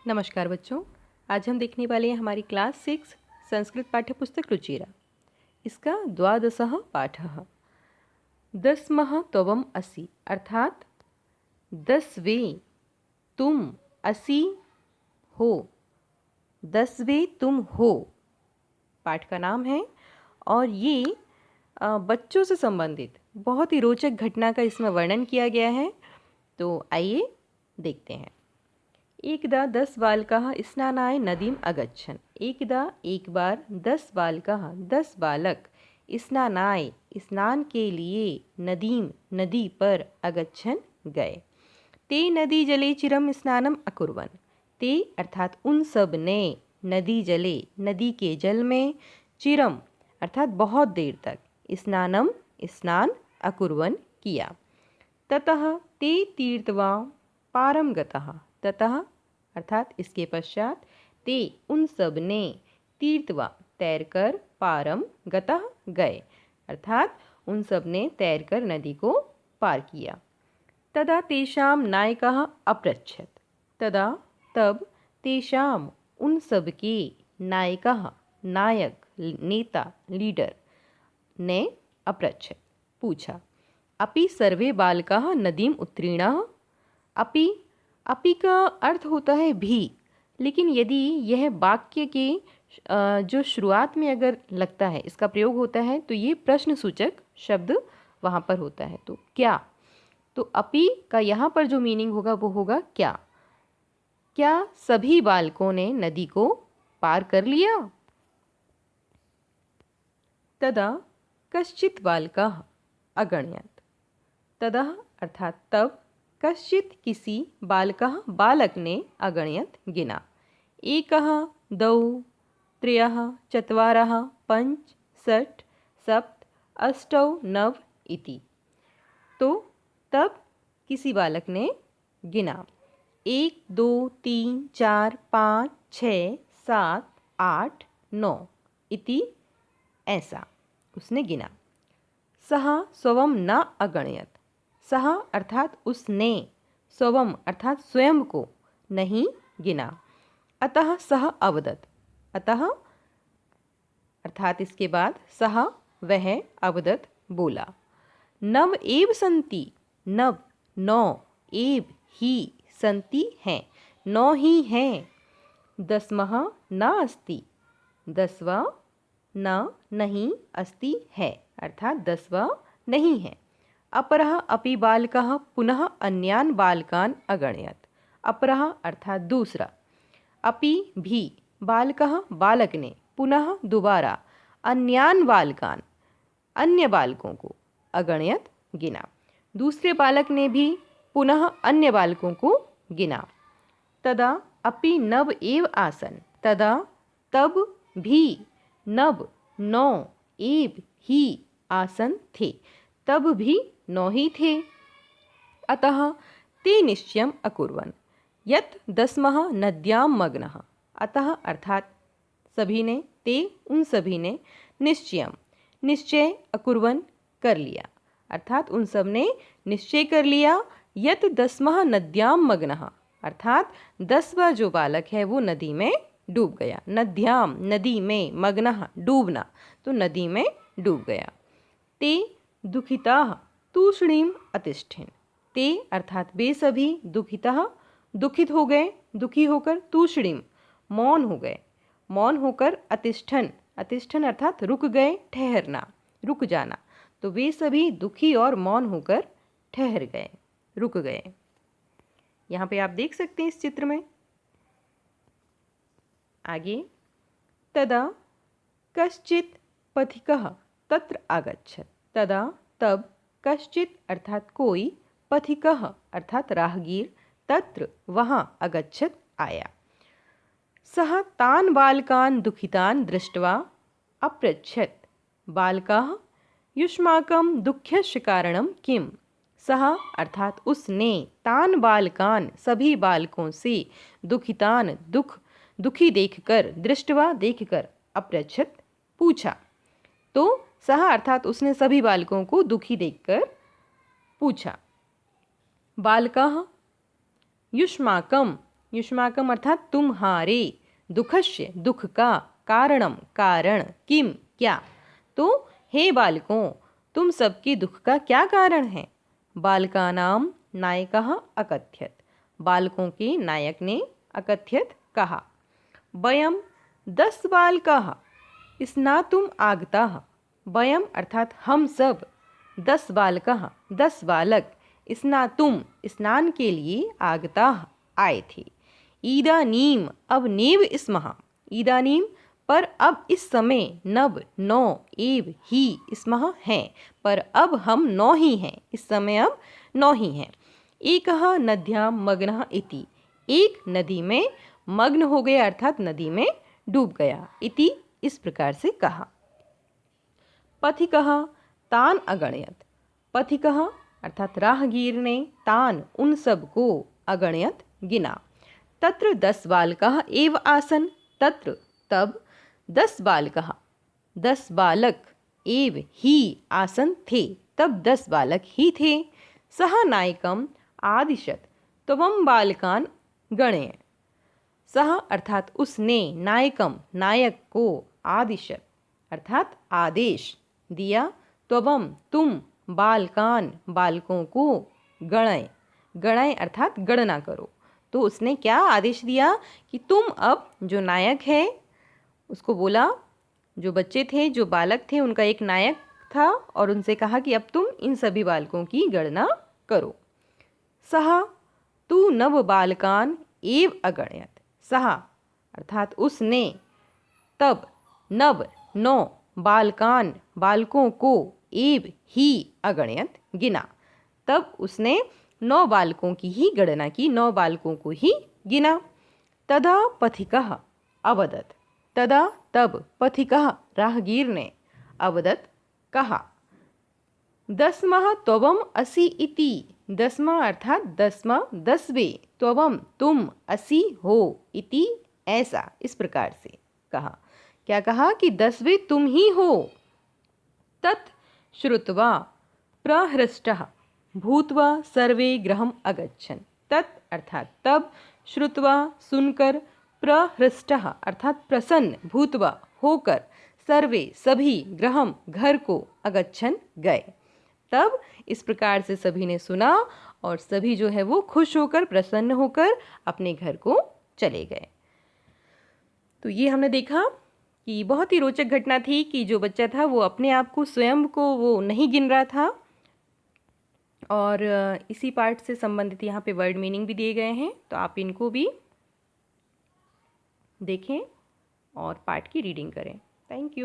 नमस्कार बच्चों। आज हम देखने वाले हैं हमारी क्लास 6 संस्कृत पाठ्यपुस्तक रुचिरा। इसका 12वां पाठः दस्मः त्वम् असि, अर्थात 10वें तुम असि हो, 10वें तुम हो पाठ का नाम है। और ये बच्चों से संबंधित बहुत ही रोचक घटना का इसमें वर्णन किया गया है। तो आइए देखते हैं। एकदा 10 बालकाः स्नानाय नदीम अगच्छन्। एकदा एक बार 10 बालकाः 10 बालक स्नानाय स्नान के लिए नदीम नदी पर अगच्छन् गए। ते नदी जले चिरम स्नानम अकुर्वन्। ते अर्थात उन सब ने नदी जले नदी के जल में चिरम अर्थात बहुत देर तक स्नानम स्नान अकुर्वन् किया। ततः ते तीर्थवा पारम गतः। ततः अर्थात इसके पश्चात ते उन सब ने तीर्थवा तैरकर पारम गतः गए अर्थात उन सब ने तैरकर नदी को पार किया। तदा तेषां नायकः अपृच्छत्। तदा तब तेषां उन सब के नायकः नायक नेता लीडर ने अपृच्छत् पूछा। अपि सर्वे बालकाः नदीम उत्तीर्णाः। अपि का अर्थ होता है भी, लेकिन यदि यह वाक्य के जो शुरुआत में अगर लगता है, इसका प्रयोग होता है, तो ये प्रश्न सूचक शब्द वहाँ पर होता है। तो क्या, तो अपि का यहाँ पर जो मीनिंग होगा वो होगा क्या। क्या सभी बालकों ने नदी को पार कर लिया। तदा कश्चित् बालकः अगणयत्। तदा अर्थात तब कश्चित् किसी बालकः बालक ने अगणयत् गिना। एकः द्वौ त्रयः चत्वारः पञ्च षट् सप्त अष्टौ नव इति। तो तब किसी बालक ने गिना 1 2 3 4 5 6 7 8 9 इति, ऐसा उसने गिना। सः स्वयं न अगणयत्। सः अर्थात उसने, स्वयं अर्थात स्वयं को नहीं गिना। अतः सः अवदत्। अतः अर्थात इसके बाद सः वह अवदत् बोला। नव एव सन्ति। नव नौ, एव ही सन्ति हैं, 9 ही हैं। दस्मः न अस्ति। 10वां न नहीं अस्ति है अर्थात 10वां नहीं है। अपरः अपि बालकः पुनः अन्यान् बालकान् अगणयत्। अपरः अर्थात दूसरा, अपि भी बालकः बालक ने पुनः दोबारा अन्यान् बालकान् अन्य बालकों को अगणयत् गिना। दूसरे बालक ने भी पुनः अन्य बालकों को गिना। तदा अपि नव एव आसन्। तदा तब भी नव 9 एव ही आसन थे, तब भी 9 ही थे। अतः ते निश्चयम् अकुर्वन् यत् 10मः नद्यां मग्नः। अतः अर्थात सभी ने, ते उन सभी ने निश्चयम् निश्चय अकुर्वन् कर लिया अर्थात उन सब ने निश्चय कर लिया। यत् 10मः नद्यां मग्नः अर्थात 10वां जो बालक है वो नदी में डूब गया। नद्याम नदी में, मग्नः डूबना, तो नदी में डूब गया। ते दुखिताः तूष्णीम अतिष्ठन्। ते अर्थात वे सभी दुखिताः दुखित हो गए, दुखी होकर, तूष्णीम मौन हो गए, मौन होकर, अतिष्ठन् अतिष्ठन् अर्थात रुक गए, ठहरना, रुक जाना। तो वे सभी दुखी और मौन होकर ठहर गए, रुक गए। यहाँ पे आप देख सकते हैं इस चित्र में। आगे तदा कश्चित् पथिकः तत्र आगच्छत्। तदा तब कश्चित् अर्थात कोई, पथिकः अर्थात राहगीर, तत्र वहाँ, अगच्छत् आया। सः तान् बालकान् दुखितान् दृष्ट्वा अपृच्छत्। बालकाः युष्माकं दुःखस्य कारणं किम्। सः अर्थात उसने तान् बालकान् सभी बालकों से दुखितान् दुखी देखकर, दृष्टवा देखकर, अपृच्छत् पूछा। तो सः अर्थात उसने सभी बालकों को दुखी देखकर पूछा। बालकाः युष्माकं युष्माकम अर्थात तुम्हारे, दुःखस्य दुख का, कारणम कारण, किम क्या। तो हे बालकों, तुम सबके दुख का क्या कारण है। बालकानाम नायकः अकथ्यत, बालकों के नायक ने अकथ्यत कहा। वयम 10 बालकाः स्नातुम आगताः, वयम अर्थात हम सब, 10 बालकाः 10 बालक, स्नातुम स्नान के लिए, आगताः आए थे। इदानीम अब नेव स्मः, इदानीम पर अब इस समय, नव नौ, एव ही स्मः हैं, पर अब हम 9 ही हैं, इस समय अब 9 ही हैं। एकः नद्यां मग्नः इति, एक नदी में मग्न हो गया अर्थात नदी में डूब गया, इति इस प्रकार से कहा। पथिकः तान अगणयत, पथिकः अर्थात राहगीर ने, तान उन सब को, अगणयत गिना। तत्र 10 बालकाः एव आसन, तत्र तब 10 बालकाः 10 बालक, एव ही आसन थे, तब 10 बालक ही थे। सह नायकम आदिशत त्वं बालकान गणय, सह अर्थात उसने, नायकम नायक को, आदिशत अर्थात आदेश दिया, त्वं तुम, बालकान बालकों को, गणय गणय अर्थात गणना करो। तो उसने क्या आदेश दिया कि तुम अब, जो नायक है उसको बोला, जो बच्चे थे जो बालक थे उनका एक नायक था और उनसे कहा कि अब तुम इन सभी बालकों की गणना करो। सह तू नव बालकान एव अगणयत, सह अर्थात उसने, तब नव 9 बालकान बालकों को, एव ही अगणयत गिना, तब उसने 9 बालकों की ही गणना की, 9 बालकों को ही गिना। तदा पथिकः अवदत, तदा तब, पथिकः राहगीर ने, अवदत कहा। 10वां त्वं असि इति, 10वां अर्थात 10वां 10वें, त्वं तुम, असि हो, इति ऐसा इस प्रकार से कहा। क्या कहा कि 10वें तुम ही हो। तत् श्रुत्वा प्रहृष्टः भूत्वा सर्वे गृहम् अगच्छन्, तत् अर्थात तब, श्रुत्वा सुनकर, प्रहृष्टः अर्थात प्रसन्न, भूत्वा होकर, सर्वे सभी, गृहम घर को, अगच्छन् गए। तब इस प्रकार से सभी ने सुना और सभी जो है वो खुश होकर, प्रसन्न होकर अपने घर को चले गए। तो ये हमने देखा कि बहुत ही रोचक घटना थी कि जो बच्चा था वो अपने आप को, स्वयं को वो नहीं गिन रहा था। और इसी पार्ट से संबंधित यहाँ पे वर्ड मीनिंग भी दिए गए हैं, तो आप इनको भी देखें और पार्ट की रीडिंग करें। Thank you.